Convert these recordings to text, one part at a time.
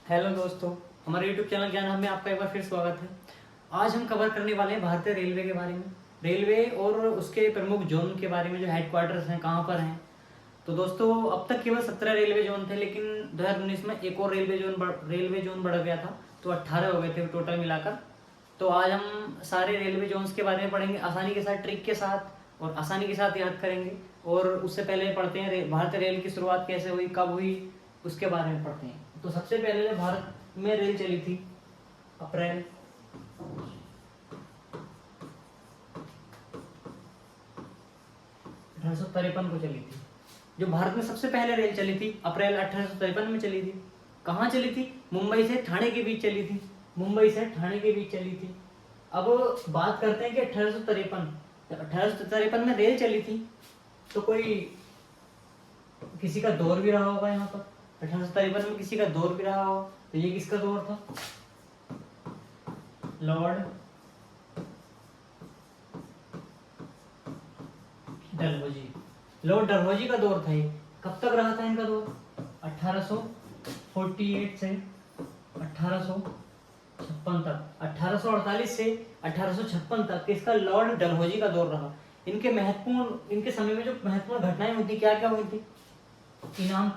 Hello दोस्तों, हमारे YouTube channel ज्ञान हब में आपका एक बार फिर स्वागत है। आज हम कवर करने वाले हैं भारतीय रेलवे के बारे में, रेलवे और उसके प्रमुख जोन के बारे में, जो हेडक्वार्टर्स हैं कहाँ पर हैं। तो दोस्तों, अब तक केवल 17 रेलवे जोन थे, लेकिन 2019 में एक और रेलवे जोन बढ़ गया था, तो 18 हो गए थे टोटल मिलाकर। तो आज हम सारे रेलवे जोन्स के बारे में पढ़ेंगे, आसानी के साथ, ट्रिक के साथ और आसानी के साथ याद करेंगे। और उससे पहले पढ़ते हैं भारतीय रेल की शुरुआत कैसे हुई, कब हुई, उसके बारे में पढ़ते हैं। तो सबसे पहले भारत में रेल चली थी अप्रैल 1853 को चली थी। जो भारत में सबसे पहले रेल चली थी अप्रैल 1853 में चली थी। कहाँ चली थी? मुंबई से ठाणे के बीच चली थी। मुंबई से ठाणे के बीच चली थी। अब बात करते हैं कि 1853 में रेल चली थी, तो कोई किसी का दौर भी रहा होगा यहाँ पर। 1853 में किसी का दौर भी रहा होगा, तो ये किसका दौर था? लॉर्ड डलहौजी। लॉर्ड डलहौजी का दौर था ये। कब तक रहा था इनका दौर? 1848 से 1856 तक। 1848 से 1856 तक इसका लॉर्ड डलहौजी का दौर रहा। इनके समय में जो महत्वपूर्ण घटनाएं हुई थी, क्या क्या हुई थी? इनाम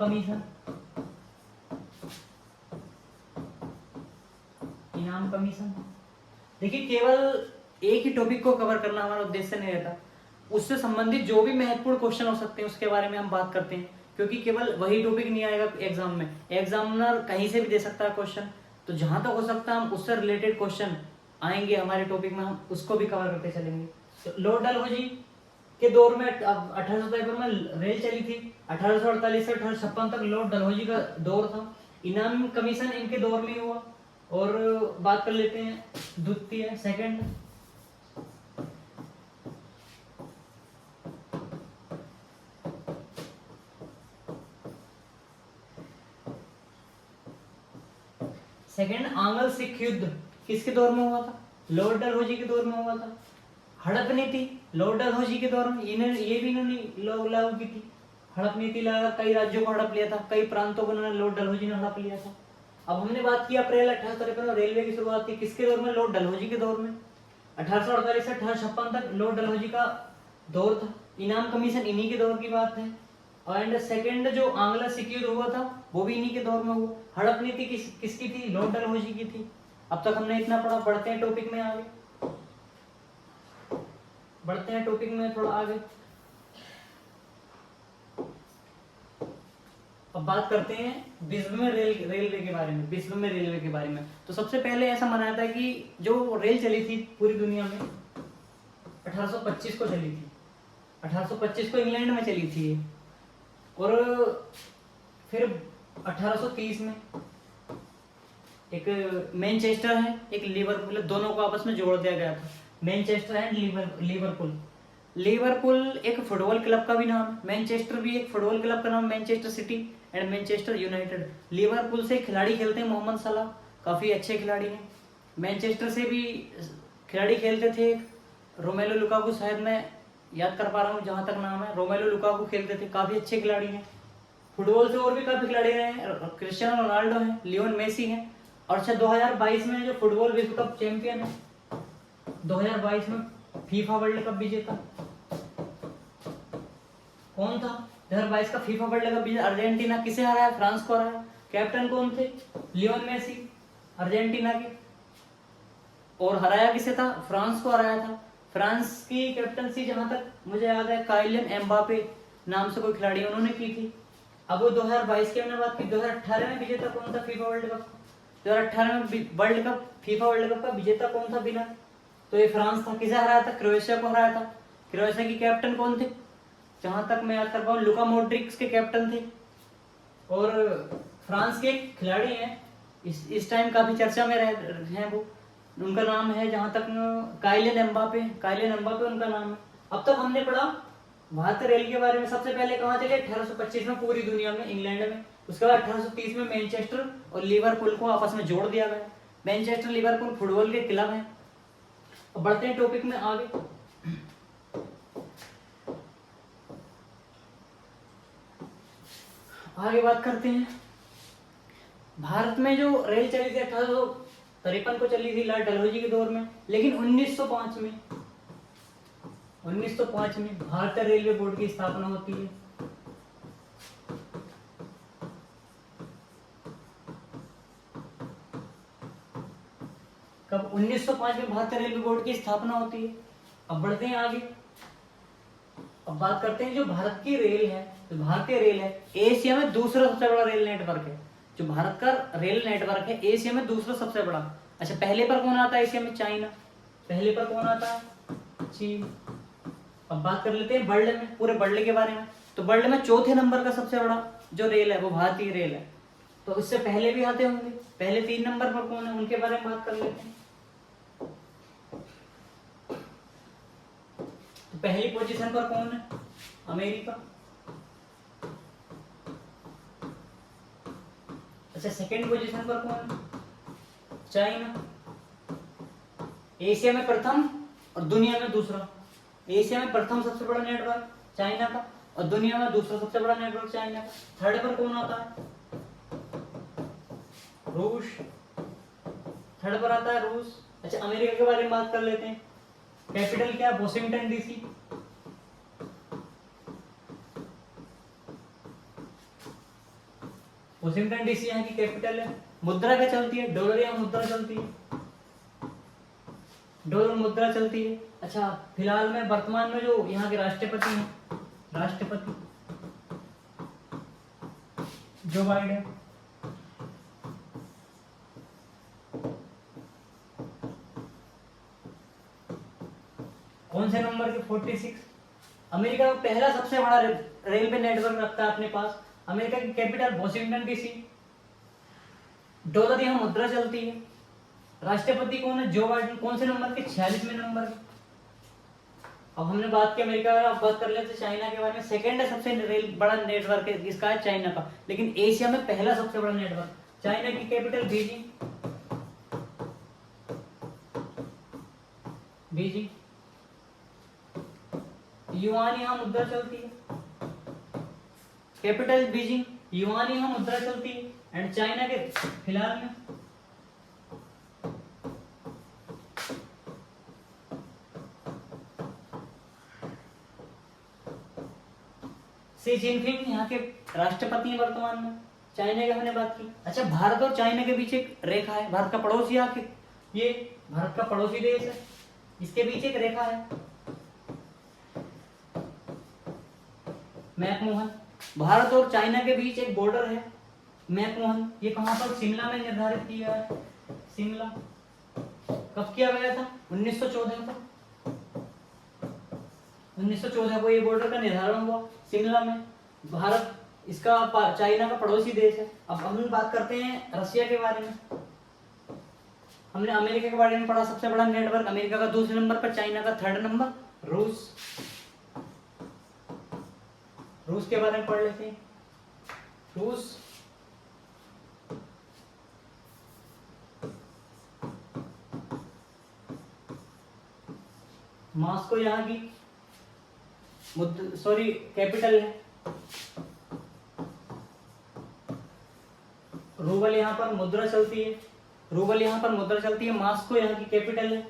कमीशन, देखिए, केवल एक ही टॉपिक को कवर करना हमारा उद्देश्य नहीं रहता। उससे संबंधित जो भी महत्वपूर्ण क्वेश्चन हो सकते हैं उसके बारे में हम बात करते हैं, क्योंकि केवल वही टॉपिक नहीं आएगा एग्जाम में। एग्जामिनर कहीं से भी दे सकता है क्वेश्चन, तो जहां तक हो सकता है हम उससे रिलेटेड क्वेश्चन आएंगे हमारे टॉपिक में, हम उसको भी कवर करते चलेंगे। तो लॉर्ड डलहौजी के दौर में 1853 में रेल चली थी। 1848 से 1856 तक लॉर्ड डलहौजी का दौर था। इनाम कमीशन इनके दौर में हुआ। और बात कर लेते हैं द्वितीय, सेकंड। आंग्ल सिख युद्ध किसके दौर में हुआ था? लॉर्ड डलहौजी के दौर में हुआ था। हड़प नीति लॉर्ड डलहौजी के दौर में ये भी इन्होंने लागू की थी। हड़प नीति लगा, कई राज्यों को हड़प लिया था, कई प्रांतों को लॉर्ड डलहौजी ने हड़प लिया था। अब हमने बात की अप्रैल 1853 में रेलवे की शुरुआत की किसके दौर में? लॉर्ड डलहौजी के दौर में। 1848 से 1856 तक लॉर्ड डलहौजी का दौर था। इनाम कमीशन इन्हीं के दौर की बात है। एंड सेकंड जो आंग्ल सिख युद्ध हुआ था वो भी इन्हीं के दौर में हुआ। हड़प नीति किसकी थी? लॉर्ड डलहौजी की थी। अब तक हमने इतना पढ़ा, बढ़ते हैं टॉपिक में आगे। थोड़ा आगे। अब बात करते हैं विश्व में रेलवे के बारे में। तो सबसे पहले ऐसा माना जाता है कि जो रेल चली थी पूरी दुनिया में 1825 को चली थी। 1825 को इंग्लैंड में चली थी। और फिर 1830 में एक मैनचेस्टर है, एक लिवरपूल है, दोनों को आपस में जोड़ दिया गया था। मैनचेस्टर एंड लिवरपूल एक फुटबॉल क्लब का भी नाम है। मैनचेस्टर भी एक फुटबॉल क्लब का नाम, Manchester city and Manchester United. Liverpool से खिलाड़ी खेलते हैं मोहम्मद सलाह, काफी अच्छे खिलाड़ी हैं। मैनचेस्टर से भी खिलाड़ी खेलते थे रोमेलो लुकाकू, शायद मैं याद कर पा रहा हूँ जहां तक नाम है, रोमेलो लुकाकू खेलते थे, काफी अच्छे खिलाड़ी हैं। फुटबॉल से और भी काफी खिलाड़ी रहे हैं, क्रिस्टियानो रोनाल्डो है, लियोन मेसी है। और अच्छा, 2022 में जो फुटबॉल विश्व कप चैंपियन है, 2022 में फीफा वर्ल्ड कप विजेता कौन था? 2022 का फीफा वर्ल्ड कप विजेता अर्जेंटीना। किसे हराया? फ्रांस को हराया। कैप्टन कौन थे? लियोन मेसी, अर्जेंटीना के। और हराया किसे था? फ्रांस को हराया था। फ्रांस की कैप्टनसी जहां तक मुझे याद है काइलियन एम्बापे नाम से कोई खिलाड़ी उन्होंने की थी। अब वो 2022 की हमने बात की। 2018 में विजेता कौन था फीफा वर्ल्ड कप? 2018 में फीफा वर्ल्ड कप का विजेता कौन था बिना? तो ये फ्रांस था। किसे हराया था? क्रोएशिया को हराया था। क्रोएशिया की कैप्टन कौन थे? जहां तक मैं याद कर पाऊँ लुका मॉड्रिक के कैप्टन थे। और फ्रांस के खिलाड़ी हैं इस टाइम काफी चर्चा में हैं वो, उनका नाम है जहां तक काइलियन एम्बापे उनका नाम है। अब तक हमने पढ़ा भारतीय रेल के बारे में। सबसे पहले कहाँ चले? 1825 में पूरी दुनिया में, इंग्लैंड में। उसके बाद 1830 में मैनचेस्टर और लिवरपूल को आपस में जोड़ दिया गया। मैनचेस्टर लिवरपूल फुटबॉल के क्लब हैं। अब बढ़ते हैं टॉपिक में आगे। बात करते हैं भारत में जो रेल चली थी 1853 को चली थी लॉर्ड डलहौजी के दौर में, लेकिन 1905 में भारतीय रेलवे बोर्ड की स्थापना होती है। कब? 1905 में भारतीय रेलवे बोर्ड की स्थापना होती है। अब बढ़ते हैं आगे, अब बात करते हैं जो भारत की रेल है, जो भारतीय रेल है, एशिया में दूसरा सबसे बड़ा रेल नेटवर्क है। जो भारत का रेल नेटवर्क है एशिया में दूसरा सबसे बड़ा। अच्छा, पहले पर कौन आता है एशिया में? चाइना। पहले पर कौन आता है? चीन। अब बात कर लेते हैं वर्ल्ड में, पूरे वर्ल्ड के बारे में। तो वर्ल्ड में चौथे नंबर का सबसे बड़ा जो रेल है वो भारतीय रेल है। तो इससे पहले भी आते होंगे, पहले 3 नंबर पर कौन है उनके बारे में बात कर लेते हैं। तो पहली पोजीशन पर कौन है? अमेरिका। अच्छा, सेकंड पोजीशन पर कौन है? चाइना। एशिया में प्रथम और दुनिया में दूसरा। एशिया में प्रथम सबसे बड़ा नेटवर्क चाइना का और दुनिया में दूसरा सबसे बड़ा नेटवर्क चाइना का। थर्ड पर कौन आता है? रूस। थर्ड पर आता है रूस। अच्छा, अमेरिका के बारे में बात कर लेते हैं। कैपिटल क्या? Washington DC. वॉशिंगटन डीसी यहाँ की कैपिटल है। मुद्रा क्या चलती है? डॉलर या मुद्रा चलती है? डॉलर मुद्रा चलती है। अच्छा, फिलहाल में वर्तमान में जो यहाँ के राष्ट्रपति हैं, राष्ट्रपति जो बाइडेन। कौन से नंबर के? 46। अमेरिका का पहला सबसे बड़ा रेलवे नेटवर्क रखता है अपने पास। अमेरिका की कैपिटल वॉशिंगटन डीसी। डॉलर यहाँ मुद्रा चलती है। राष्ट्रपति कौन है? Joe Biden. कौन से नंबर के? 46वें नंबर के। अब हमने बात की अमेरिका का, अब बात कर लेते हैं चाइना के बारे में। सेकंड है सबसे बड़ा नेटवर्क है इसका है चाइना का, लेकिन एशिया में पहला सबसे बड़ा नेटवर्क। चाइना की कैपिटल बीजिंग। बीजिंग। युआन यहाँ मुद्रा चलती है। कैपिटल बीजिंग, युआन यहाँ मुद्रा चलती है। एंड चाइना के फिलहाल में शी जिनपिंग यहाँ के राष्ट्रपति हैं वर्तमान में। चाइना की हमने बात की। अच्छा, भारत और चाइना के बीच एक रेखा है। भारत का पड़ोसी आखिर ये भारत का पड़ोसी देश है, इसके बीच एक रेखा है मैकमोहन। भारत और चाइना के बीच एक बॉर्डर है मैकमोहन। ये कहां पर? शिमला में निर्धारित किया है। शिमला। कब किया गया था? 1914 को। 1914 को ये बॉर्डर का निर्धारण हुआ शिमला में। भारत इसका चाइना का पड़ोसी देश है। अब हम बात करते हैं रशिया के बारे में। हमने अमेरिका के बारे में पढ़ा, सबसे बड़ा नेटवर्क अमेरिका का दूसरे नंबर पर, चाइना का थर्ड नंबर, रूस। रूस के बारे में पढ़ लेते हैं। रूस मॉस्को यहाँ की कैपिटल है। रूबल यहाँ पर मुद्रा चलती है। रूबल यहाँ पर मुद्रा चलती है। मॉस्को यहाँ की कैपिटल है।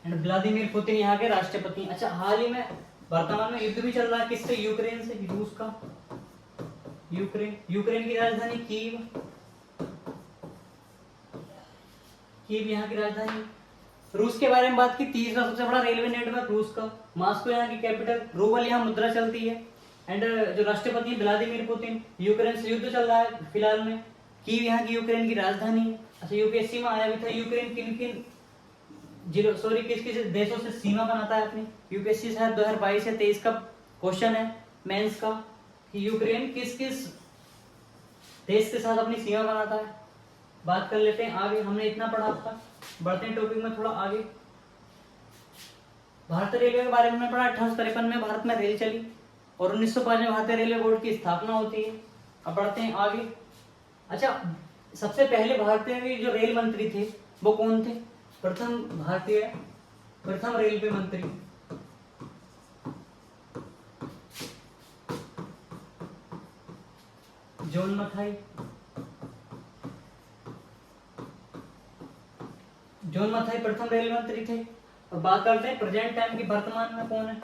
एंड व्लादिमीर पुतिन यहाँ के राष्ट्रपति। अच्छा, हाल ही में वर्तमान में युद्ध भी चल रहा है किससे? यूक्रेन से, रूस का। यूक्रेन की राजधानी कीव। कीव यहाँ की राजधानी। रूस के बारे में बात की। तीसरा सबसे बड़ा रेलवे नेटवर्क रूस का। मॉस्को यहाँ की कैपिटल। रूबल यहाँ मुद्रा चलती है। एंड जो राष्ट्रपति व्लादिमीर पुतिन। यूक्रेन से युद्ध चल रहा है फिलहाल में। कीव यहाँ की यूक्रेन की राजधानी है। अच्छा, यूपीएससी में आया भी था यूक्रेन किस किस देशों से सीमा बनाता है अपनी। यूपीएससी शायद 2022 या 23 का क्वेश्चन है मेंस का कि यूक्रेन किस किस देश के साथ अपनी सीमा बनाता है। बात कर लेते हैं आगे। हमने इतना पढ़ा था, बढ़ते हैं टॉपिक में थोड़ा आगे। भारतीय रेलवे के बारे में पढ़ा। 1853 में भारत में रेल चली और 1905 में भारतीय रेलवे बोर्ड की स्थापना होती है। अब बढ़ते हैं आगे। अच्छा, सबसे पहले भारतीय के जो रेल मंत्री थे वो कौन थे? प्रथम भारतीय प्रथम रेलवे मंत्री। जॉन मथाई। जॉन मथाई प्रथम रेल मंत्री थे। और बात करते हैं प्रेजेंट टाइम की, वर्तमान में कौन है?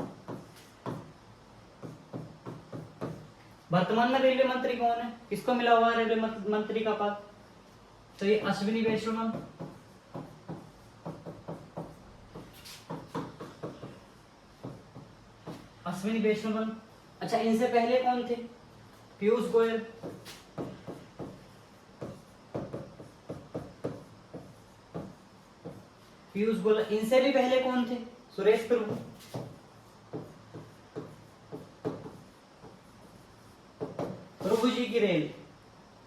वर्तमान में रेलवे मंत्री कौन है? किसको मिला हुआ है रेलवे मंत्री का पद? तो ये अश्विनी वैष्णव। अश्विनी वैष्णव। अच्छा, इनसे पहले कौन थे? पीयूष गोयल। पीयूष गोयल। इनसे भी पहले कौन थे? सुरेश प्रभु। प्रभु जी की रेल।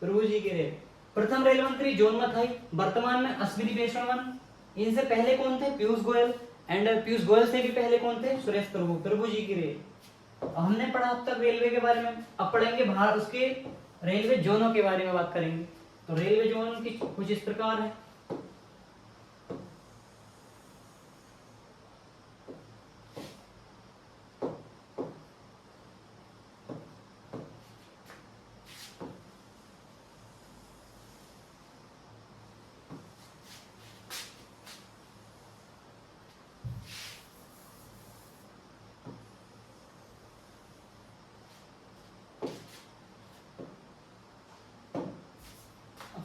प्रभु जी की रेल। प्रथम रेल मंत्री जॉन मथाई, वर्तमान में अश्विनी वैष्णव। इनसे पहले कौन थे? पीयूष गोयल। एंड पीयूष गोयल से भी पहले कौन थे? सुरेश प्रभु। प्रभु जी की रेल। हमने पढ़ा अब तक रेलवे के बारे में। अब पढ़ेंगे बाहर उसके रेलवे जोनों के बारे में बात करेंगे। तो रेलवे जोन की कुछ इस प्रकार है।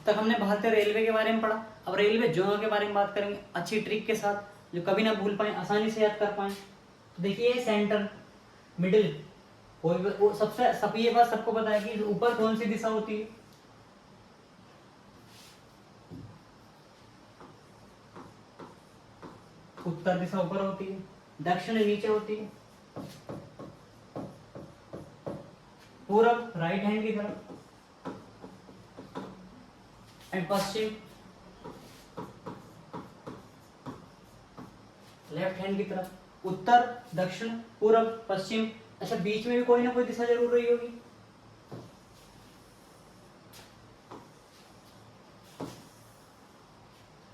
तक हमने भारतीय रेलवे के बारे में पढ़ा। अब रेलवे जोनों के बारे में बात करेंगे अच्छी ट्रिक के साथ, जो कभी ना भूल पाए, आसानी से याद कर पाए। तो देखिए सेंटर, मिडिल, वो सबसे सब ये बात सबको पता है कि ऊपर कौन सी दिशा होती है? उत्तर दिशा ऊपर होती है, दक्षिण नीचे होती है, पूरब राइट हैंड की तरफ, एंड पश्चिम लेफ्ट हैंड की तरफ। उत्तर, दक्षिण, पूरब, पश्चिम। अच्छा, बीच में भी कोई ना कोई दिशा जरूर रही होगी।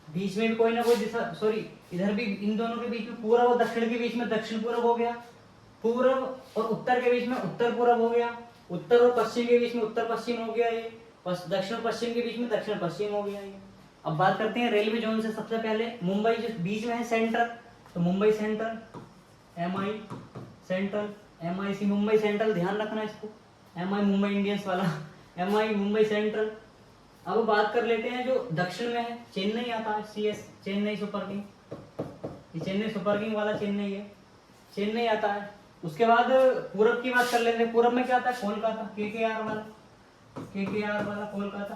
बीच में भी कोई ना कोई दिशा, सॉरी, इधर भी इन दोनों के बीच में, पूरब और दक्षिण के बीच में दक्षिण पूरब हो गया, पूरब और उत्तर के बीच में उत्तर पूरब हो गया, उत्तर और पश्चिम के बीच में उत्तर पश्चिम हो गया, ये दक्षिण पश्चिम के बीच में दक्षिण पश्चिम हो गया ये। अब बात करते हैं रेलवे जोन से। सबसे पहले मुंबई जो बीच में है सेंट्रल, तो Mumbai central, MI central, MIC Mumbai central, ध्यान रखना इसको, MI मुंबई इंडियंस वाला, MI मुंबई सेंट्रल। अब बात कर लेते हैं जो दक्षिण में है, चेन्नई आता है, CS चेन्नई सुपर किंग, ये चेन्नई सुपर किंग वाला चेन्नई है, चेन्नई आता है। उसके बाद पूरब की बात कर लेते हैं। पूरब में क्या आता है? कोलकाता, KKR वाला, KKR वाला कोलकाता।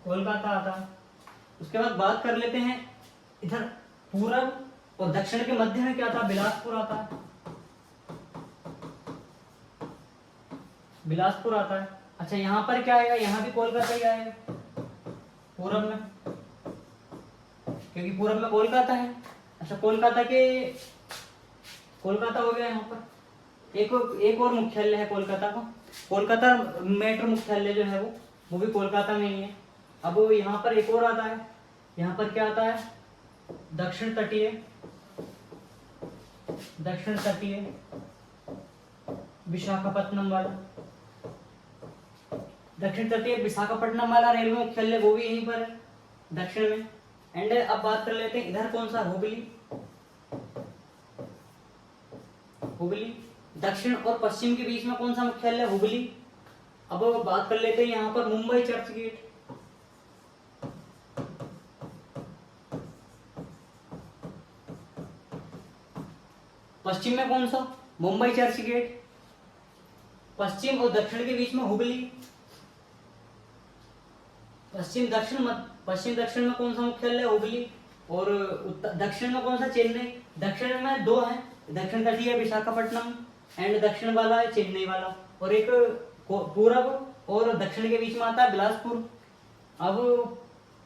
कोलकाता आता है। उसके बाद बात कर लेते हैं इधर पूरब और दक्षिण के मध्य में क्या था? बिलासपुर आता है, बिलासपुर आता है। अच्छा, यहाँ पर क्या आएगा? यहाँ भी कोलकाता ही आएगा पूरब में, क्योंकि पूरब में कोलकाता है। अच्छा, कोलकाता हो गया। यहाँ पर एक और मुख्यालय है कोलकाता का, कोलकाता मेट्रो मुख्यालय जो है वो भी कोलकाता में ही है। अब यहाँ पर एक और आता है, यहाँ पर क्या आता है? दक्षिण तटीय विशाखापट्टनम वाला, दक्षिण तटीय विशाखापट्टनम वाला रेलवे मुख्यालय, वो भी यहीं पर है दक्षिण में। एंड अब बात कर लेते हैं इधर कौन सा? हुबली। दक्षिण और पश्चिम के बीच में कौन सा मुख्यालय? हुबली। अब बात कर लेते हैं यहाँ पर मुंबई चर्च गेट, पश्चिम में कौन सा? Mumbai church gate. पश्चिम और दक्षिण के बीच में हुबली। पश्चिम दक्षिण में कौन सा मुख्यालय? हुबली। और दक्षिण में कौन सा? चेन्नई। दक्षिण में दो है, दक्षिण तटीय विशाखापट्टनम एंड दक्षिण वाला है चेन्नई वाला, और एक पूरब और दक्षिण के बीच में आता है बिलासपुर। अब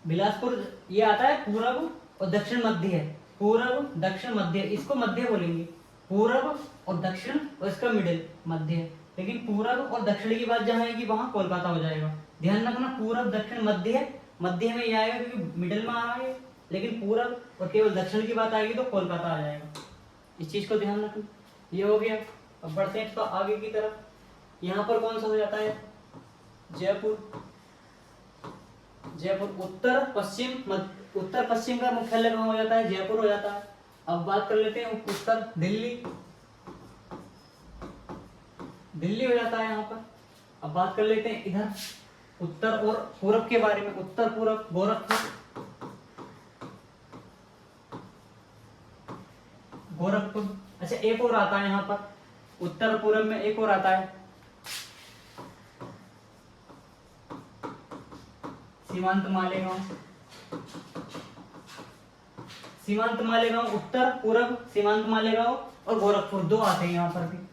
बिलासपुर ये आता है पूरब और दक्षिण मध्य है, पूरब दक्षिण मध्य, इसको मध्य बोलेंगे, पूरब और दक्षिण और इसका मिडिल मध्य। लेकिन पूरब और दक्षिण की बात जहाँ आएगी वहाँ कोलकाता हो जाएगा। ध्यान रखना, पूरब दक्षिण मध्य, मध्य में ये आएगा क्योंकि मिडिल में आ रहा है, लेकिन पूरब और केवल दक्षिण की बात आएगी तो कोलकाता आ जाएगा। इस चीज को ध्यान रखना। ये हो गया। अब बढ़ते हैं तो आगे की तरफ। यहाँ पर कौन सा हो जाता है? जयपुर। जयपुर उत्तर पश्चिम, उत्तर पश्चिम का मुख्यालय कहाँ हो जाता है? जयपुर हो जाता है। अब बात कर लेते हैं उत्तर, दिल्ली। दिल्ली हो जाता है यहाँ पर। अब बात कर लेते हैं इधर उत्तर और पूरब के बारे में। उत्तर पूरब गोरखपुर, गोरखपुर। अच्छा, एक और आता है यहाँ पर उत्तर पूरब में, एक और आता है सीमांत मालेगांव। सीमांत मालेगांव, उत्तर पूरब सीमांत मालेगांव और गोरखपुर, दो आते हैं यहाँ पर भी।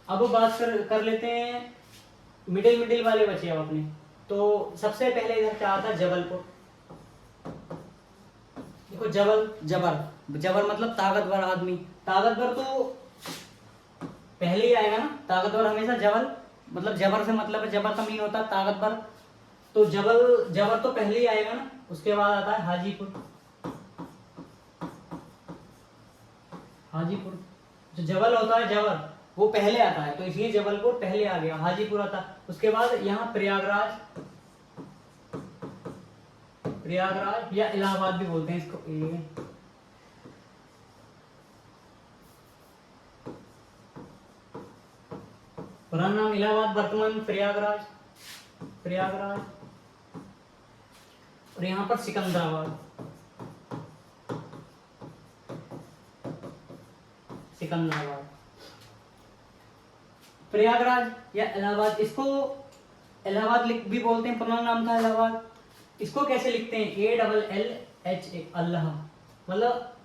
अब बात कर लेते हैं मिडिल, मिडिल वाले बचे अब अपने। तो सबसे पहले इधर क्या आता है? जबलपुर। देखो जबर, जबर मतलब ताकतवर आदमी। ताकतवर तो पहले ही आएगा ना, ताकतवर हमेशा जबल, मतलब जबर से मतलब है, जबर का मीन होता है ताकतवर, तो जबर तो पहले ही आएगा ना। उसके बाद आता है हाजीपुर। हाजीपुर, जो जबल होता है जबर वो पहले आता है, तो इसलिए जबलपुर पहले आ गया, हाजीपुर आता है। उसके बाद यहाँ प्रयागराज, प्रयागराज या इलाहाबाद भी बोलते हैं इसको। पुराना नाम इलाहाबाद, वर्तमान प्रयागराज, प्रयागराज। और यहाँ पर सिकंदराबाद, सिकंदराबाद। प्रयागराज या इलाहाबाद, इसको इलाहाबाद भी बोलते हैं, पुराना नाम था इलाहाबाद। इसको कैसे लिखते हैं? ALLHA, अल्लाह। मतलब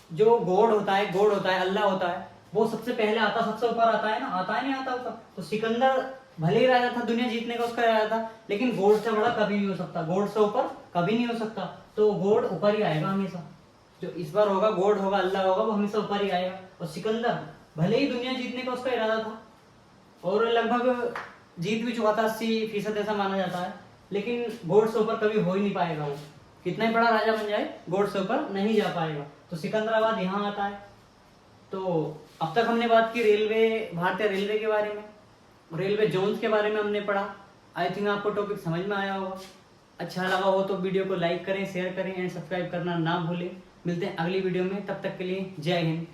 जो गॉड होता है, गॉड होता है, अल्लाह होता है, वो सबसे पहले आता, सबसे ऊपर आता है ना, आता है नहीं आता ऊपर। तो सिकंदर भले ही राजा था, दुनिया जीतने का उसका राजा था, लेकिन गॉड से बड़ा कभी नहीं हो सकता, गॉड से ऊपर कभी नहीं हो सकता। तो गॉड ऊपर ही आएगा हमेशा। जो इस बार होगा गॉड होगा, अल्लाह होगा, वो हमेशा ऊपर ही आएगा। और सिकंदर भले ही दुनिया जीतने का उसका इरादा था और लगभग जीत भी चुका था, 80% ऐसा माना जाता है, लेकिन गॉड से ऊपर कभी हो ही नहीं पाएगा। वो कितना ही बड़ा राजा बन जाए, गॉड से ऊपर नहीं जा पाएगा। तो सिकंदराबाद यहाँ आता है। तो अब तक हमने बात की रेलवे, भारतीय रेलवे के बारे में, रेलवे जोन्स के बारे में हमने पढ़ा। आई थिंक आपको टॉपिक समझ में आया होगा। अच्छा लगा हो तो वीडियो को लाइक करें, शेयर करें एंड सब्सक्राइब करना ना भूलें। मिलते हैं अगली वीडियो में, तब तक के लिए जय हिंद।